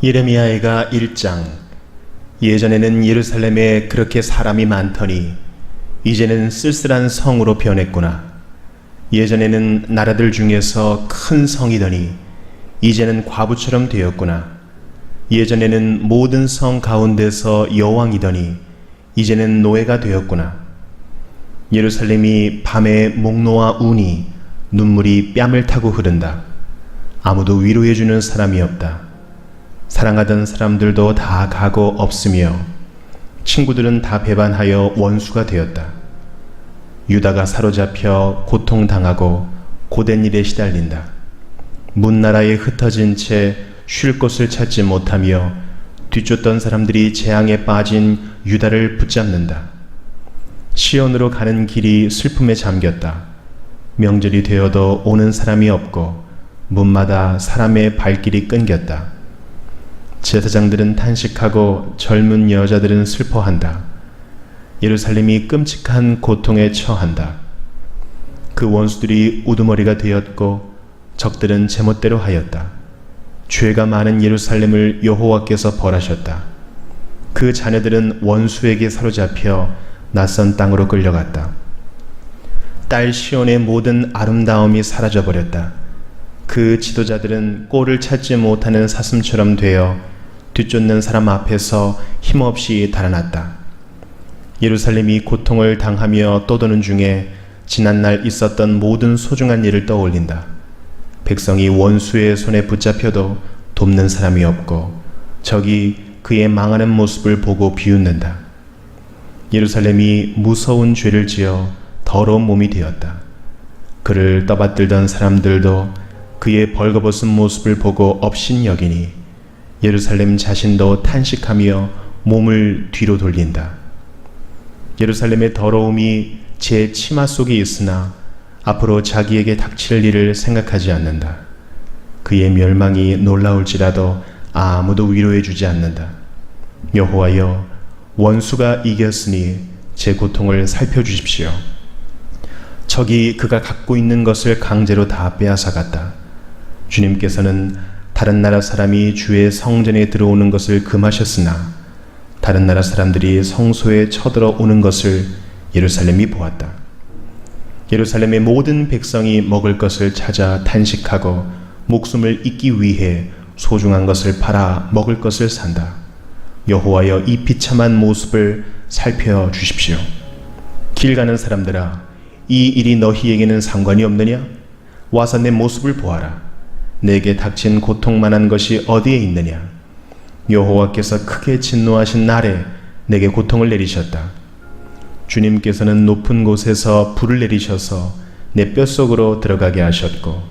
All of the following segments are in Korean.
예레미야애가 1장. 예전에는 예루살렘에 그렇게 사람이 많더니 이제는 쓸쓸한 성으로 변했구나. 예전에는 나라들 중에서 큰 성이더니 이제는 과부처럼 되었구나. 예전에는 모든 성 가운데서 여왕이더니 이제는 노예가 되었구나. 예루살렘이 밤에 목노아 우니 눈물이 뺨을 타고 흐른다. 아무도 위로해주는 사람이 없다. 사랑하던 사람들도 다 가고 없으며 친구들은 다 배반하여 원수가 되었다. 유다가 사로잡혀 고통당하고 고된 일에 시달린다. 문나라에 흩어진 채 쉴 곳을 찾지 못하며 뒤쫓던 사람들이 재앙에 빠진 유다를 붙잡는다. 시온으로 가는 길이 슬픔에 잠겼다. 명절이 되어도 오는 사람이 없고 문마다 사람의 발길이 끊겼다. 제사장들은 탄식하고 젊은 여자들은 슬퍼한다. 예루살렘이 끔찍한 고통에 처한다. 그 원수들이 우두머리가 되었고 적들은 제멋대로 하였다. 죄가 많은 예루살렘을 여호와께서 벌하셨다. 그 자녀들은 원수에게 사로잡혀 낯선 땅으로 끌려갔다. 딸 시온의 모든 아름다움이 사라져버렸다. 그 지도자들은 꼴을 찾지 못하는 사슴처럼 되어 뒤쫓는 사람 앞에서 힘없이 달아났다. 예루살렘이 고통을 당하며 떠도는 중에 지난날 있었던 모든 소중한 일을 떠올린다. 백성이 원수의 손에 붙잡혀도 돕는 사람이 없고 적이 그의 망하는 모습을 보고 비웃는다. 예루살렘이 무서운 죄를 지어 더러운 몸이 되었다. 그를 떠받들던 사람들도 그의 벌거벗은 모습을 보고 업신여기니 예루살렘 자신도 탄식하며 몸을 뒤로 돌린다. 예루살렘의 더러움이 제 치마 속에 있으나 앞으로 자기에게 닥칠 일을 생각하지 않는다. 그의 멸망이 놀라울지라도 아무도 위로해 주지 않는다. 여호와여, 원수가 이겼으니 제 고통을 살펴주십시오. 적이 그가 갖고 있는 것을 강제로 다 빼앗아갔다. 주님께서는 다른 나라 사람이 주의 성전에 들어오는 것을 금하셨으나 다른 나라 사람들이 성소에 쳐들어오는 것을 예루살렘이 보았다. 예루살렘의 모든 백성이 먹을 것을 찾아 탄식하고 목숨을 잇기 위해 소중한 것을 팔아 먹을 것을 산다. 여호와여, 이 비참한 모습을 살펴주십시오. 길 가는 사람들아, 이 일이 너희에게는 상관이 없느냐? 와서 내 모습을 보아라. 내게 닥친 고통만한 것이 어디에 있느냐? 여호와께서 크게 진노하신 날에 내게 고통을 내리셨다. 주님께서는 높은 곳에서 불을 내리셔서 내 뼛속으로 들어가게 하셨고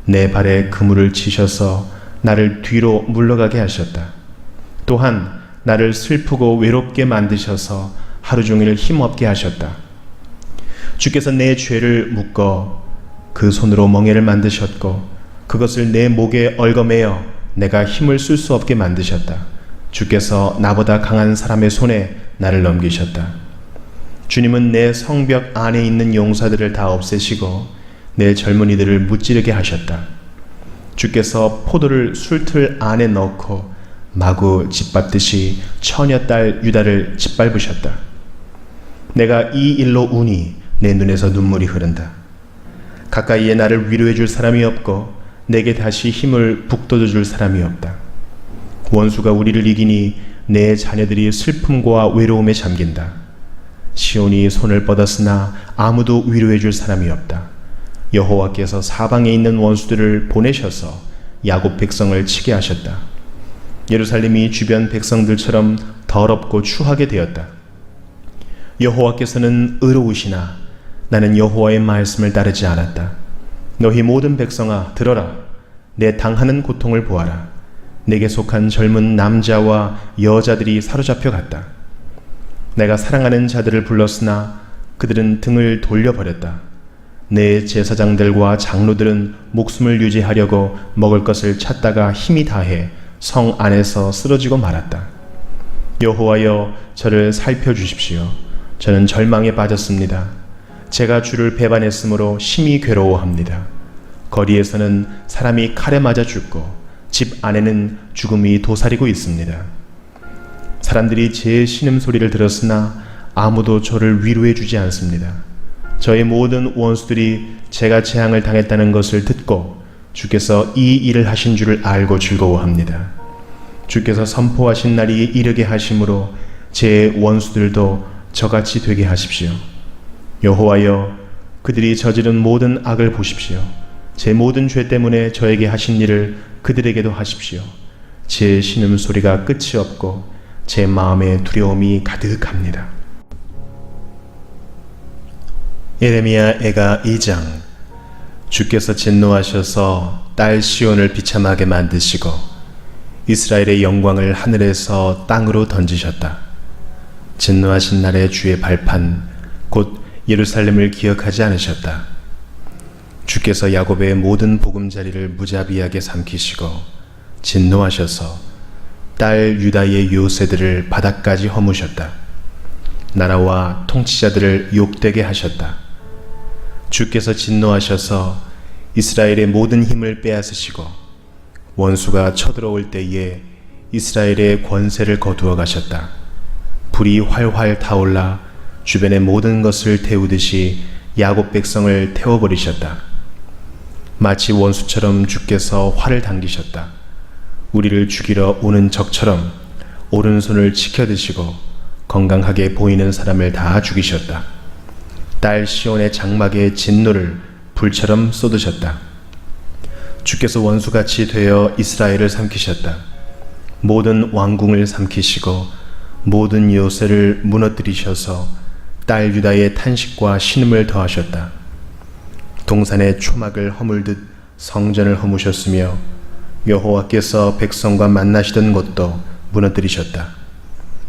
내 발에 그물을 치셔서 나를 뒤로 물러가게 하셨다. 또한 나를 슬프고 외롭게 만드셔서 하루 종일 힘없게 하셨다. 주께서 내 죄를 묶어 그 손으로 멍에를 만드셨고 그것을 내 목에 얽어매어 내가 힘을 쓸 수 없게 만드셨다. 주께서 나보다 강한 사람의 손에 나를 넘기셨다. 주님은 내 성벽 안에 있는 용사들을 다 없애시고 내 젊은이들을 무찌르게 하셨다. 주께서 포도를 술틀 안에 넣고 마구 짓밟듯이 처녀딸 유다를 짓밟으셨다. 내가 이 일로 우니 내 눈에서 눈물이 흐른다. 가까이에 나를 위로해 줄 사람이 없고 내게 다시 힘을 북돋워 줄 사람이 없다. 원수가 우리를 이기니 내 자녀들이 슬픔과 외로움에 잠긴다. 시온이 손을 뻗었으나 아무도 위로해 줄 사람이 없다. 여호와께서 사방에 있는 원수들을 보내셔서 야곱 백성을 치게 하셨다. 예루살렘이 주변 백성들처럼 더럽고 추하게 되었다. 여호와께서는 의로우시나 나는 여호와의 말씀을 따르지 않았다. 너희 모든 백성아, 들어라. 내 당하는 고통을 보아라. 내게 속한 젊은 남자와 여자들이 사로잡혀 갔다. 내가 사랑하는 자들을 불렀으나 그들은 등을 돌려버렸다. 내 제사장들과 장로들은 목숨을 유지하려고 먹을 것을 찾다가 힘이 다해 성 안에서 쓰러지고 말았다. 여호와여, 저를 살펴주십시오. 저는 절망에 빠졌습니다. 제가 주를 배반했으므로 심히 괴로워합니다. 거리에서는 사람이 칼에 맞아 죽고 집 안에는 죽음이 도사리고 있습니다. 사람들이 제 신음소리를 들었으나 아무도 저를 위로해 주지 않습니다. 저의 모든 원수들이 제가 재앙을 당했다는 것을 듣고 주께서 이 일을 하신 줄을 알고 즐거워합니다. 주께서 선포하신 날이 이르게 하심으로 제 원수들도 저같이 되게 하십시오. 여호와여, 그들이 저지른 모든 악을 보십시오. 제 모든 죄 때문에 저에게 하신 일을 그들에게도 하십시오. 제 신음소리가 끝이 없고 제 마음에 두려움이 가득합니다. 예레미야 애가 2장. 주께서 진노하셔서 딸 시온을 비참하게 만드시고 이스라엘의 영광을 하늘에서 땅으로 던지셨다. 진노하신 날에 주의 발판 곧 예루살렘을 기억하지 않으셨다. 주께서 야곱의 모든 보금자리를 무자비하게 삼키시고 진노하셔서 딸 유다의 요새들을 바닥까지 허무셨다. 나라와 통치자들을 욕되게 하셨다. 주께서 진노하셔서 이스라엘의 모든 힘을 빼앗으시고 원수가 쳐들어올 때에 이스라엘의 권세를 거두어 가셨다. 불이 활활 타올라 주변의 모든 것을 태우듯이 야곱 백성을 태워버리셨다. 마치 원수처럼 주께서 활을 당기셨다. 우리를 죽이러 오는 적처럼 오른손을 치켜드시고 건강하게 보이는 사람을 다 죽이셨다. 딸 시온의 장막에 진노를 불처럼 쏟으셨다. 주께서 원수같이 되어 이스라엘을 삼키셨다. 모든 왕궁을 삼키시고 모든 요새를 무너뜨리셔서 딸 유다의 탄식과 신음을 더하셨다. 동산의 초막을 허물듯 성전을 허무셨으며 여호와께서 백성과 만나시던 곳도 무너뜨리셨다.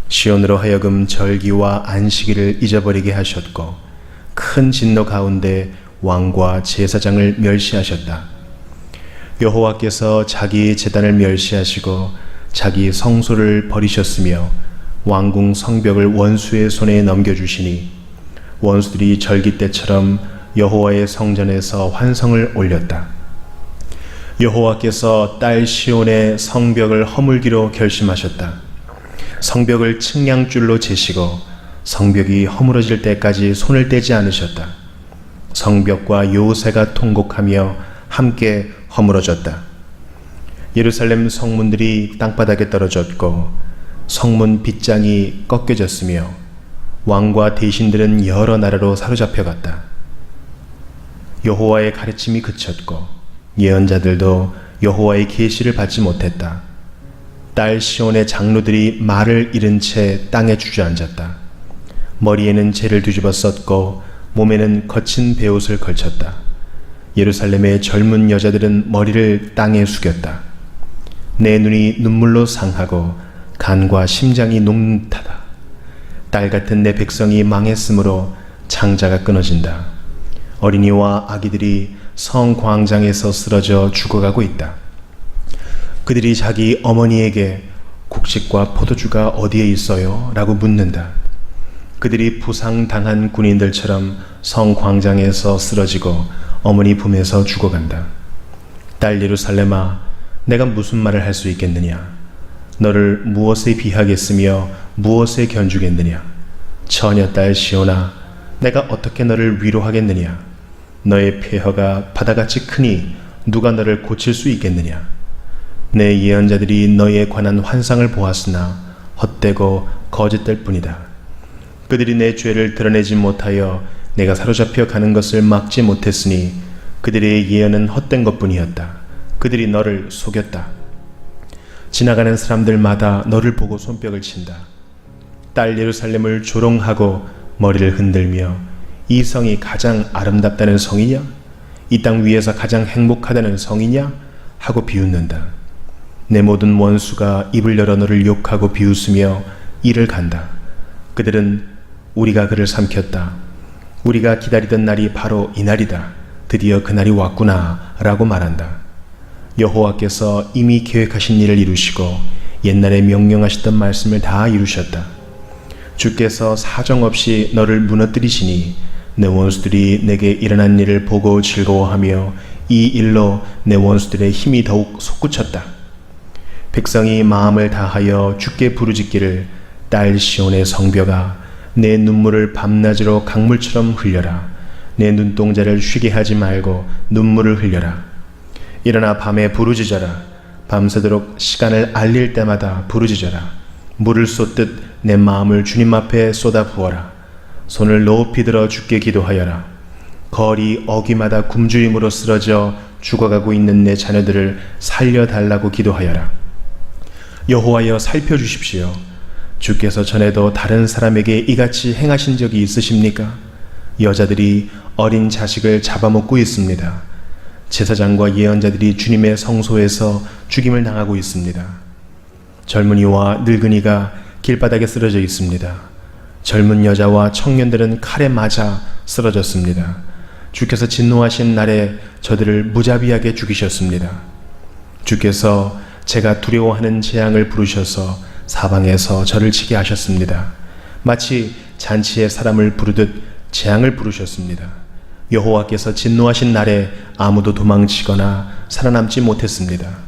시온으로 하여금 절기와 안식일을 잊어버리게 하셨고 큰 진노 가운데 왕과 제사장을 멸시하셨다. 여호와께서 자기 제단을 멸시하시고 자기 성소를 버리셨으며 왕궁 성벽을 원수의 손에 넘겨주시니 원수들이 절기 때처럼 여호와의 성전에서 환성을 올렸다. 여호와께서 딸 시온의 성벽을 허물기로 결심하셨다. 성벽을 측량줄로 재시고 성벽이 허물어질 때까지 손을 떼지 않으셨다. 성벽과 요새가 통곡하며 함께 허물어졌다. 예루살렘 성문들이 땅바닥에 떨어졌고 성문 빗장이 꺾여졌으며 왕과 대신들은 여러 나라로 사로잡혀갔다. 여호와의 가르침이 그쳤고 예언자들도 여호와의 계시를 받지 못했다. 딸 시온의 장로들이 말을 잃은 채 땅에 주저앉았다. 머리에는 재를 뒤집어 썼고 몸에는 거친 베옷을 걸쳤다. 예루살렘의 젊은 여자들은 머리를 땅에 숙였다. 내 눈이 눈물로 상하고 간과 심장이 녹는다다. 딸 같은 내 백성이 망했으므로 창자가 끊어진다. 어린이와 아기들이 성 광장에서 쓰러져 죽어가고 있다. 그들이 자기 어머니에게 곡식과 포도주가 어디에 있어요? 라고 묻는다. 그들이 부상당한 군인들처럼 성 광장에서 쓰러지고 어머니 품에서 죽어간다. 딸 예루살렘아, 내가 무슨 말을 할 수 있겠느냐? 너를 무엇에 비하겠으며 무엇에 견주겠느냐? 처녀 딸 시온아, 내가 어떻게 너를 위로하겠느냐? 너의 폐허가 바다같이 크니 누가 너를 고칠 수 있겠느냐? 내 예언자들이 너에 관한 환상을 보았으나 헛되고 거짓될 뿐이다. 그들이 내 죄를 드러내지 못하여 내가 사로잡혀 가는 것을 막지 못했으니 그들의 예언은 헛된 것뿐이었다. 그들이 너를 속였다. 지나가는 사람들마다 너를 보고 손뼉을 친다. 딸 예루살렘을 조롱하고 머리를 흔들며 이 성이 가장 아름답다는 성이냐? 이 땅 위에서 가장 행복하다는 성이냐? 하고 비웃는다. 내 모든 원수가 입을 열어 너를 욕하고 비웃으며 이를 간다. 그들은 우리가 그를 삼켰다. 우리가 기다리던 날이 바로 이 날이다. 드디어 그날이 왔구나 라고 말한다. 여호와께서 이미 계획하신 일을 이루시고 옛날에 명령하셨던 말씀을 다 이루셨다. 주께서 사정없이 너를 무너뜨리시니 내 원수들이 내게 일어난 일을 보고 즐거워하며 이 일로 내 원수들의 힘이 더욱 솟구쳤다. 백성이 마음을 다하여 주께 부르짖기를 딸 시온의 성벽아 내 눈물을 밤낮으로 강물처럼 흘려라. 내 눈동자를 쉬게 하지 말고 눈물을 흘려라. 일어나 밤에 부르짖어라. 밤새도록 시간을 알릴 때마다 부르짖어라. 물을 쏟듯 내 마음을 주님 앞에 쏟아 부어라. 손을 높이 들어 주께 기도하여라. 거리 어귀마다 굶주림으로 쓰러져 죽어가고 있는 내 자녀들을 살려달라고 기도하여라. 여호와여 살펴주십시오. 주께서 전에도 다른 사람에게 이같이 행하신 적이 있으십니까? 여자들이 어린 자식을 잡아먹고 있습니다. 제사장과 예언자들이 주님의 성소에서 죽임을 당하고 있습니다. 젊은이와 늙은이가 길바닥에 쓰러져 있습니다. 젊은 여자와 청년들은 칼에 맞아 쓰러졌습니다. 주께서 진노하신 날에 저들을 무자비하게 죽이셨습니다. 주께서 제가 두려워하는 재앙을 부르셔서 사방에서 저를 치게 하셨습니다. 마치 잔치에 사람을 부르듯 재앙을 부르셨습니다. 여호와께서 진노하신 날에 아무도 도망치거나 살아남지 못했습니다.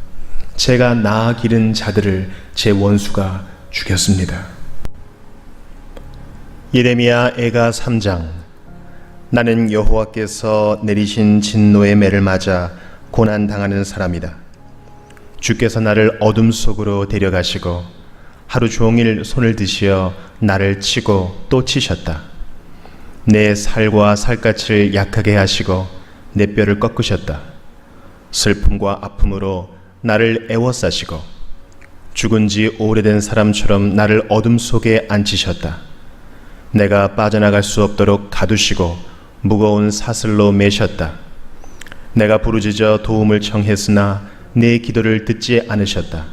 제가 낳아 기른 자들을 제 원수가 죽였습니다. 예레미야 애가 3장. 나는 여호와께서 내리신 진노의 매를 맞아 고난당하는 사람이다. 주께서 나를 어둠 속으로 데려가시고 하루 종일 손을 드시어 나를 치고 또 치셨다. 내 살과 살갗을 약하게 하시고 내 뼈를 꺾으셨다. 슬픔과 아픔으로 나를 애워싸시고 죽은 지 오래된 사람처럼 나를 어둠 속에 앉히셨다. 내가 빠져나갈 수 없도록 가두시고 무거운 사슬로 매셨다. 내가 부르짖어 도움을 청했으나 내 기도를 듣지 않으셨다.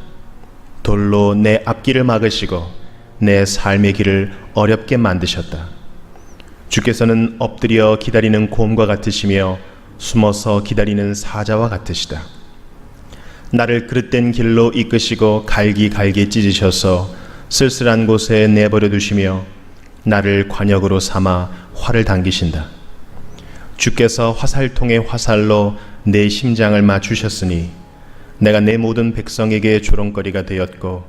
돌로 내 앞길을 막으시고 내 삶의 길을 어렵게 만드셨다. 주께서는 엎드려 기다리는 곰과 같으시며 숨어서 기다리는 사자와 같으시다. 나를 그릇된 길로 이끄시고 갈기갈기 찢으셔서 쓸쓸한 곳에 내버려 두시며 나를 관역으로 삼아 활을 당기신다. 주께서 화살통의 화살로 내 심장을 맞추셨으니 내가 내 모든 백성에게 조롱거리가 되었고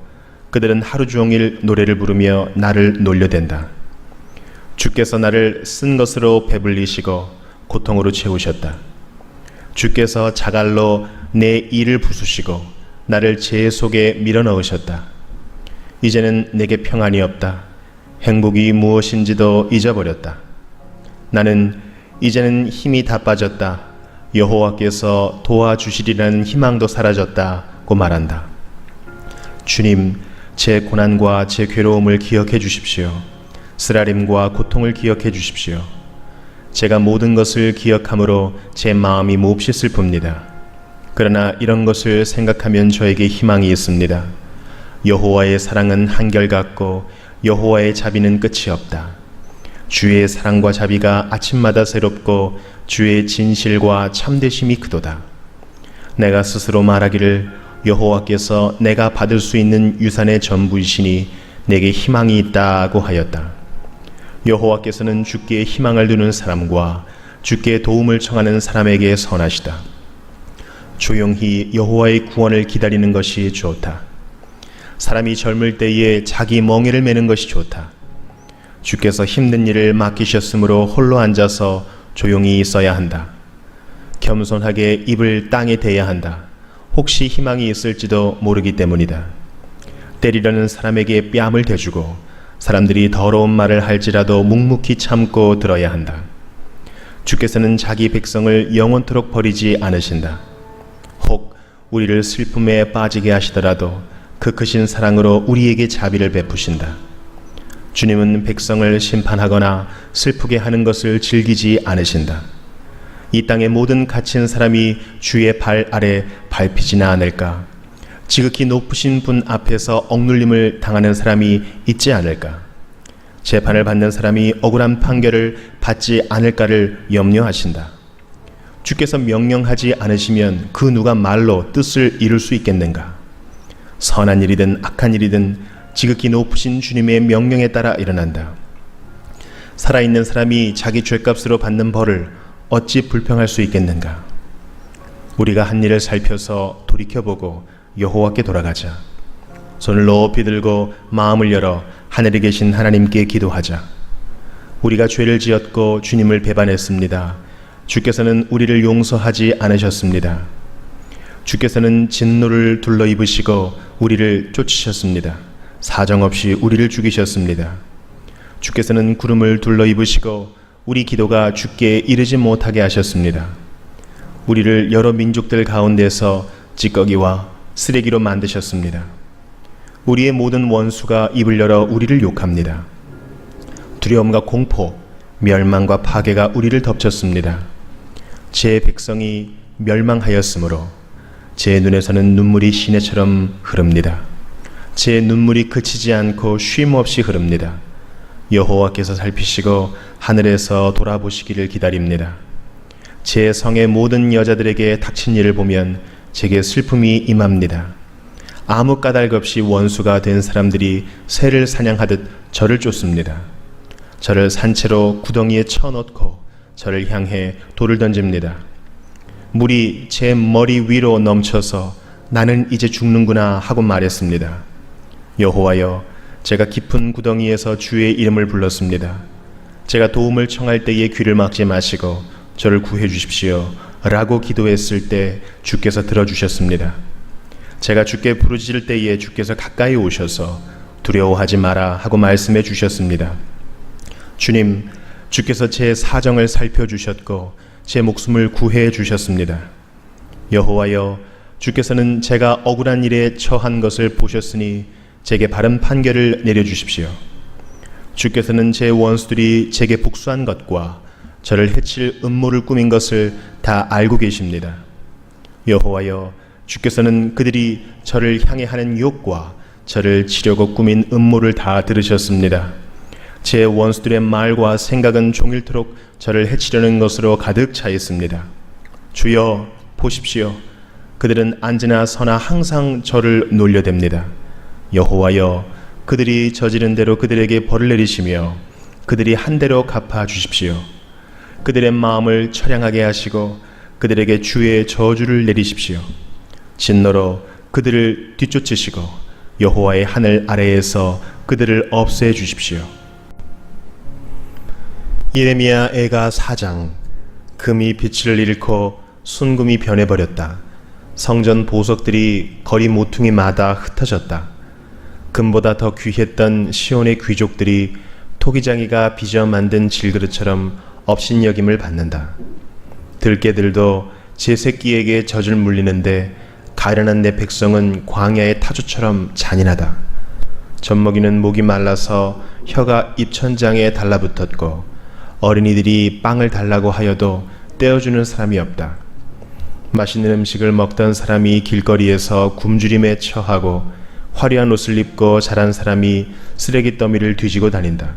그들은 하루 종일 노래를 부르며 나를 놀려댄다. 주께서 나를 쓴 것으로 배불리시고 고통으로 채우셨다. 주께서 자갈로 내 이를 부수시고 나를 재 속에 밀어넣으셨다. 이제는 내게 평안이 없다. 행복이 무엇인지도 잊어버렸다. 나는 이제는 힘이 다 빠졌다. 여호와께서 도와주시리라는 희망도 사라졌다고 말한다. 주님, 제 고난과 제 괴로움을 기억해 주십시오. 쓰라림과 고통을 기억해 주십시오. 제가 모든 것을 기억함으로 제 마음이 몹시 슬픕니다. 그러나 이런 것을 생각하면 저에게 희망이 있습니다. 여호와의 사랑은 한결같고 여호와의 자비는 끝이 없다. 주의 사랑과 자비가 아침마다 새롭고 주의 진실과 참되심이 크도다. 내가 스스로 말하기를 여호와께서 내가 받을 수 있는 유산의 전부이시니 내게 희망이 있다고 하였다. 여호와께서는 주께 희망을 두는 사람과 주께 도움을 청하는 사람에게 선하시다. 조용히 여호와의 구원을 기다리는 것이 좋다. 사람이 젊을 때에 자기 멍에를 매는 것이 좋다. 주께서 힘든 일을 맡기셨으므로 홀로 앉아서 조용히 있어야 한다. 겸손하게 입을 땅에 대야 한다. 혹시 희망이 있을지도 모르기 때문이다. 때리려는 사람에게 뺨을 대주고 사람들이 더러운 말을 할지라도 묵묵히 참고 들어야 한다. 주께서는 자기 백성을 영원토록 버리지 않으신다. 혹 우리를 슬픔에 빠지게 하시더라도 그 크신 사랑으로 우리에게 자비를 베푸신다. 주님은 백성을 심판하거나 슬프게 하는 것을 즐기지 않으신다. 이 땅의 모든 갇힌 사람이 주의 발 아래 밟히지는 않을까? 지극히 높으신 분 앞에서 억눌림을 당하는 사람이 있지 않을까? 재판을 받는 사람이 억울한 판결을 받지 않을까를 염려하신다. 주께서 명령하지 않으시면 그 누가 말로 뜻을 이룰 수 있겠는가? 선한 일이든 악한 일이든 지극히 높으신 주님의 명령에 따라 일어난다. 살아있는 사람이 자기 죄값으로 받는 벌을 어찌 불평할 수 있겠는가? 우리가 한 일을 살펴서 돌이켜보고 여호와께 돌아가자. 손을 높이 들고 마음을 열어 하늘에 계신 하나님께 기도하자. 우리가 죄를 지었고 주님을 배반했습니다. 주께서는 우리를 용서하지 않으셨습니다. 주께서는 진노를 둘러 입으시고 우리를 쫓으셨습니다. 사정없이 우리를 죽이셨습니다. 주께서는 구름을 둘러 입으시고 우리 기도가 주께 이르지 못하게 하셨습니다. 우리를 여러 민족들 가운데서 찌꺼기와 쓰레기로 만드셨습니다. 우리의 모든 원수가 입을 열어 우리를 욕합니다. 두려움과 공포, 멸망과 파괴가 우리를 덮쳤습니다. 제 백성이 멸망하였으므로 제 눈에서는 눈물이 시내처럼 흐릅니다. 제 눈물이 그치지 않고 쉼없이 흐릅니다. 여호와께서 살피시고 하늘에서 돌아보시기를 기다립니다. 제 성의 모든 여자들에게 닥친 일을 보면 제게 슬픔이 임합니다. 아무 까닭 없이 원수가 된 사람들이 새를 사냥하듯 저를 쫓습니다. 저를 산채로 구덩이에 쳐넣고 저를 향해 돌을 던집니다. 물이 제 머리 위로 넘쳐서 나는 이제 죽는구나 하고 말했습니다. 여호와여, 제가 깊은 구덩이에서 주의 이름을 불렀습니다. 제가 도움을 청할 때에 귀를 막지 마시고 저를 구해 주십시오 라고 기도했을 때 주께서 들어주셨습니다. 제가 주께 부르짖을 때에 주께서 가까이 오셔서 두려워하지 마라 하고 말씀해 주셨습니다. 주님, 주께서 제 사정을 살펴주셨고 제 목숨을 구해 주셨습니다. 여호와여, 주께서는 제가 억울한 일에 처한 것을 보셨으니 제게 바른 판결을 내려주십시오. 주께서는 제 원수들이 제게 복수한 것과 저를 해칠 음모를 꾸민 것을 다 알고 계십니다. 여호와여, 주께서는 그들이 저를 향해 하는 욕과 저를 치려고 꾸민 음모를 다 들으셨습니다. 제 원수들의 말과 생각은 종일토록 저를 해치려는 것으로 가득 차 있습니다. 주여, 보십시오. 그들은 앉으나 서나 항상 저를 놀려댑니다. 여호와여, 그들이 저지른 대로 그들에게 벌을 내리시며 그들이 한 대로 갚아 주십시오. 그들의 마음을 처량하게 하시고 그들에게 주의 저주를 내리십시오. 진노로 그들을 뒤쫓으시고 여호와의 하늘 아래에서 그들을 없애 주십시오. 예레미야 애가 4장. 금이 빛을 잃고 순금이 변해버렸다. 성전 보석들이 거리 모퉁이마다 흩어졌다. 금보다 더 귀했던 시온의 귀족들이 토기장이가 빚어 만든 질그릇처럼 업신여김을 받는다. 들깨들도 제 새끼에게 젖을 물리는데 가련한 내 백성은 광야의 타조처럼 잔인하다. 젖먹이는 목이 말라서 혀가 입천장에 달라붙었고 어린이들이 빵을 달라고 하여도 떼어주는 사람이 없다. 맛있는 음식을 먹던 사람이 길거리에서 굶주림에 처하고 화려한 옷을 입고 자란 사람이 쓰레기 더미를 뒤지고 다닌다.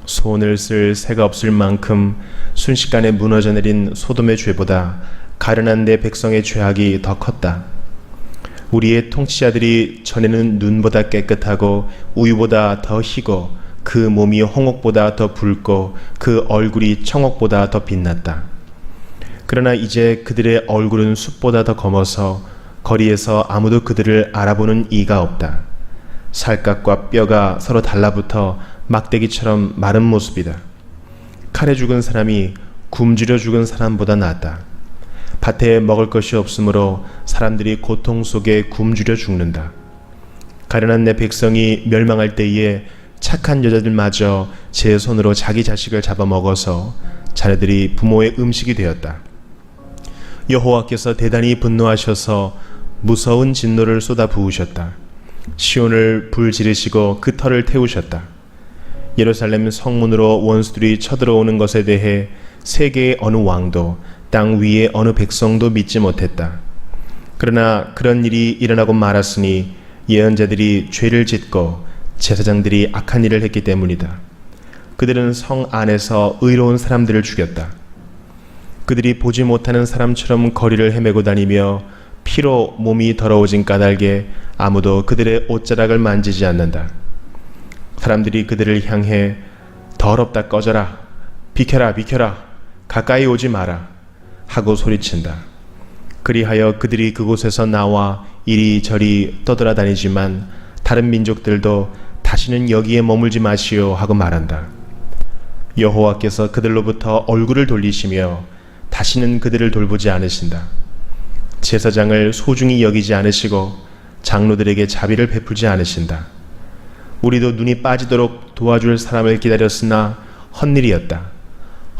손을 쓸 새가 없을 만큼 순식간에 무너져 내린 소돔의 죄보다 가련한 내 백성의 죄악이 더 컸다. 우리의 통치자들이 전에는 눈보다 깨끗하고 우유보다 더 희고 그 몸이 홍옥보다 더 붉고 그 얼굴이 청옥보다 더 빛났다. 그러나 이제 그들의 얼굴은 숯보다 더 검어서 거리에서 아무도 그들을 알아보는 이가 없다. 살갗과 뼈가 서로 달라붙어 막대기처럼 마른 모습이다. 칼에 죽은 사람이 굶주려 죽은 사람보다 낫다. 밭에 먹을 것이 없으므로 사람들이 고통 속에 굶주려 죽는다. 가련한 내 백성이 멸망할 때에 착한 여자들마저 제 손으로 자기 자식을 잡아먹어서 자네들이 부모의 음식이 되었다. 여호와께서 대단히 분노하셔서 무서운 진노를 쏟아 부으셨다. 시온을 불지르시고 그 터를 태우셨다. 예루살렘 성문으로 원수들이 쳐들어오는 것에 대해 세계의 어느 왕도 땅 위의 어느 백성도 믿지 못했다. 그러나 그런 일이 일어나고 말았으니 예언자들이 죄를 짓고 제사장들이 악한 일을 했기 때문이다. 그들은 성 안에서 의로운 사람들을 죽였다. 그들이 보지 못하는 사람처럼 거리를 헤매고 다니며 피로 몸이 더러워진 까닭에 아무도 그들의 옷자락을 만지지 않는다. 사람들이 그들을 향해 더럽다 꺼져라, 비켜라 비켜라, 가까이 오지 마라 하고 소리친다. 그리하여 그들이 그곳에서 나와 이리저리 떠돌아다니지만 다른 민족들도 다시는 여기에 머물지 마시오 하고 말한다. 여호와께서 그들로부터 얼굴을 돌리시며 다시는 그들을 돌보지 않으신다. 제사장을 소중히 여기지 않으시고 장로들에게 자비를 베풀지 않으신다. 우리도 눈이 빠지도록 도와줄 사람을 기다렸으나 헛일이었다.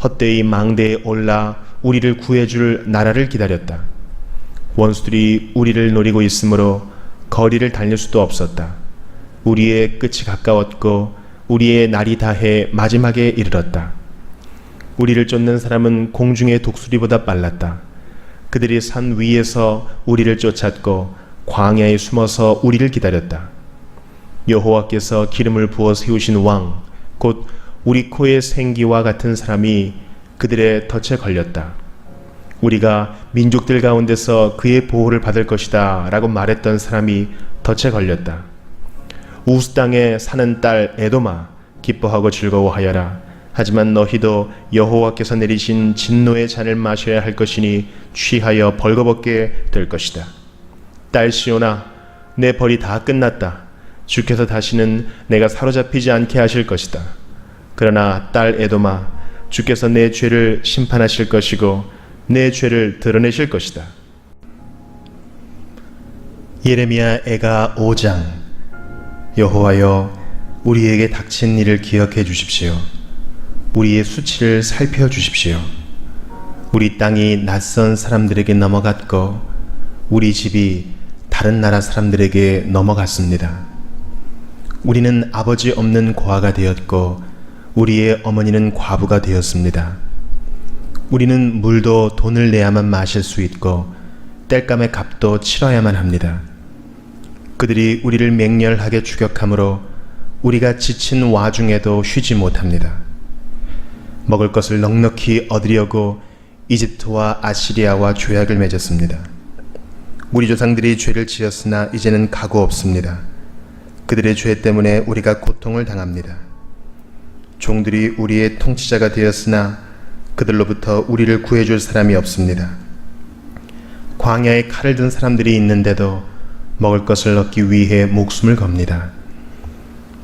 헛되이 망대에 올라 우리를 구해줄 나라를 기다렸다. 원수들이 우리를 노리고 있으므로 거리를 달릴 수도 없었다. 우리의 끝이 가까웠고 우리의 날이 다해 마지막에 이르렀다. 우리를 쫓는 사람은 공중의 독수리보다 빨랐다. 그들이 산 위에서 우리를 쫓았고 광야에 숨어서 우리를 기다렸다. 여호와께서 기름을 부어 세우신 왕, 곧 우리 코의 생기와 같은 사람이 그들의 덫에 걸렸다. 우리가 민족들 가운데서 그의 보호를 받을 것이다 라고 말했던 사람이 덫에 걸렸다. 우스 땅에 사는 딸 에돔아, 기뻐하고 즐거워하여라. 하지만 너희도 여호와께서 내리신 진노의 잔을 마셔야 할 것이니 취하여 벌거벗게 될 것이다. 딸 시온아, 내 벌이 다 끝났다. 주께서 다시는 내가 사로잡히지 않게 하실 것이다. 그러나 딸 에돔아, 주께서 내 죄를 심판하실 것이고 내 죄를 드러내실 것이다. 예레미야 애가 5장. 여호와여, 우리에게 닥친 일을 기억해 주십시오. 우리의 수치를 살펴주십시오. 우리 땅이 낯선 사람들에게 넘어갔고 우리 집이 다른 나라 사람들에게 넘어갔습니다. 우리는 아버지 없는 고아가 되었고 우리의 어머니는 과부가 되었습니다. 우리는 물도 돈을 내야만 마실 수 있고 땔감의 값도 치러야만 합니다. 그들이 우리를 맹렬하게 추격하므로 우리가 지친 와중에도 쉬지 못합니다. 먹을 것을 넉넉히 얻으려고 이집트와 아시리아와 조약을 맺었습니다. 우리 조상들이 죄를 지었으나 이제는 가고 없습니다. 그들의 죄 때문에 우리가 고통을 당합니다. 종들이 우리의 통치자가 되었으나 그들로부터 우리를 구해줄 사람이 없습니다. 광야에 칼을 든 사람들이 있는데도 먹을 것을 얻기 위해 목숨을 겁니다.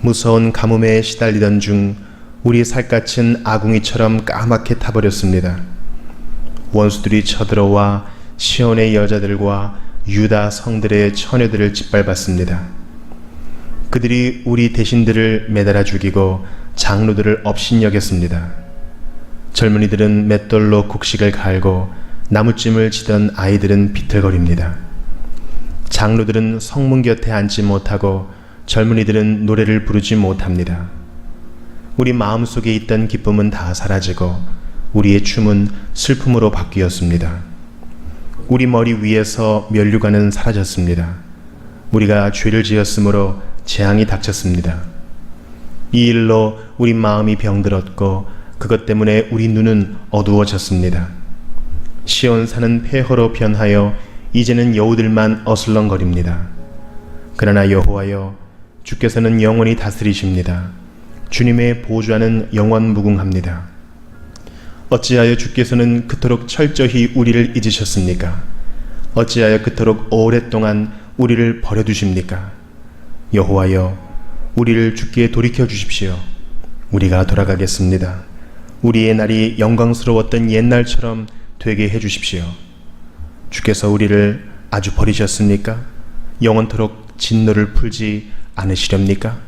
무서운 가뭄에 시달리던 중 우리 살갗은 아궁이처럼 까맣게 타버렸습니다. 원수들이 쳐들어와 시온의 여자들과 유다 성들의 처녀들을 짓밟았습니다. 그들이 우리 대신들을 매달아 죽이고 장로들을 업신여겼습니다. 젊은이들은 맷돌로 곡식을 갈고 나무찜을 치던 아이들은 비틀거립니다. 장로들은 성문 곁에 앉지 못하고 젊은이들은 노래를 부르지 못합니다. 우리 마음속에 있던 기쁨은 다 사라지고 우리의 춤은 슬픔으로 바뀌었습니다. 우리 머리 위에서 면류관은 사라졌습니다. 우리가 죄를 지었으므로 재앙이 닥쳤습니다. 이 일로 우리 마음이 병들었고 그것 때문에 우리 눈은 어두워졌습니다. 시온산은 폐허로 변하여 이제는 여우들만 어슬렁거립니다. 그러나 여호와여, 주께서는 영원히 다스리십니다. 주님의 보좌는 영원 무궁합니다. 어찌하여 주께서는 그토록 철저히 우리를 잊으셨습니까? 어찌하여 그토록 오랫동안 우리를 버려두십니까? 여호와여, 우리를 주께 돌이켜 주십시오. 우리가 돌아가겠습니다. 우리의 날이 영광스러웠던 옛날처럼 되게 해주십시오. 주께서 우리를 아주 버리셨습니까? 영원토록 진노를 풀지 않으시렵니까?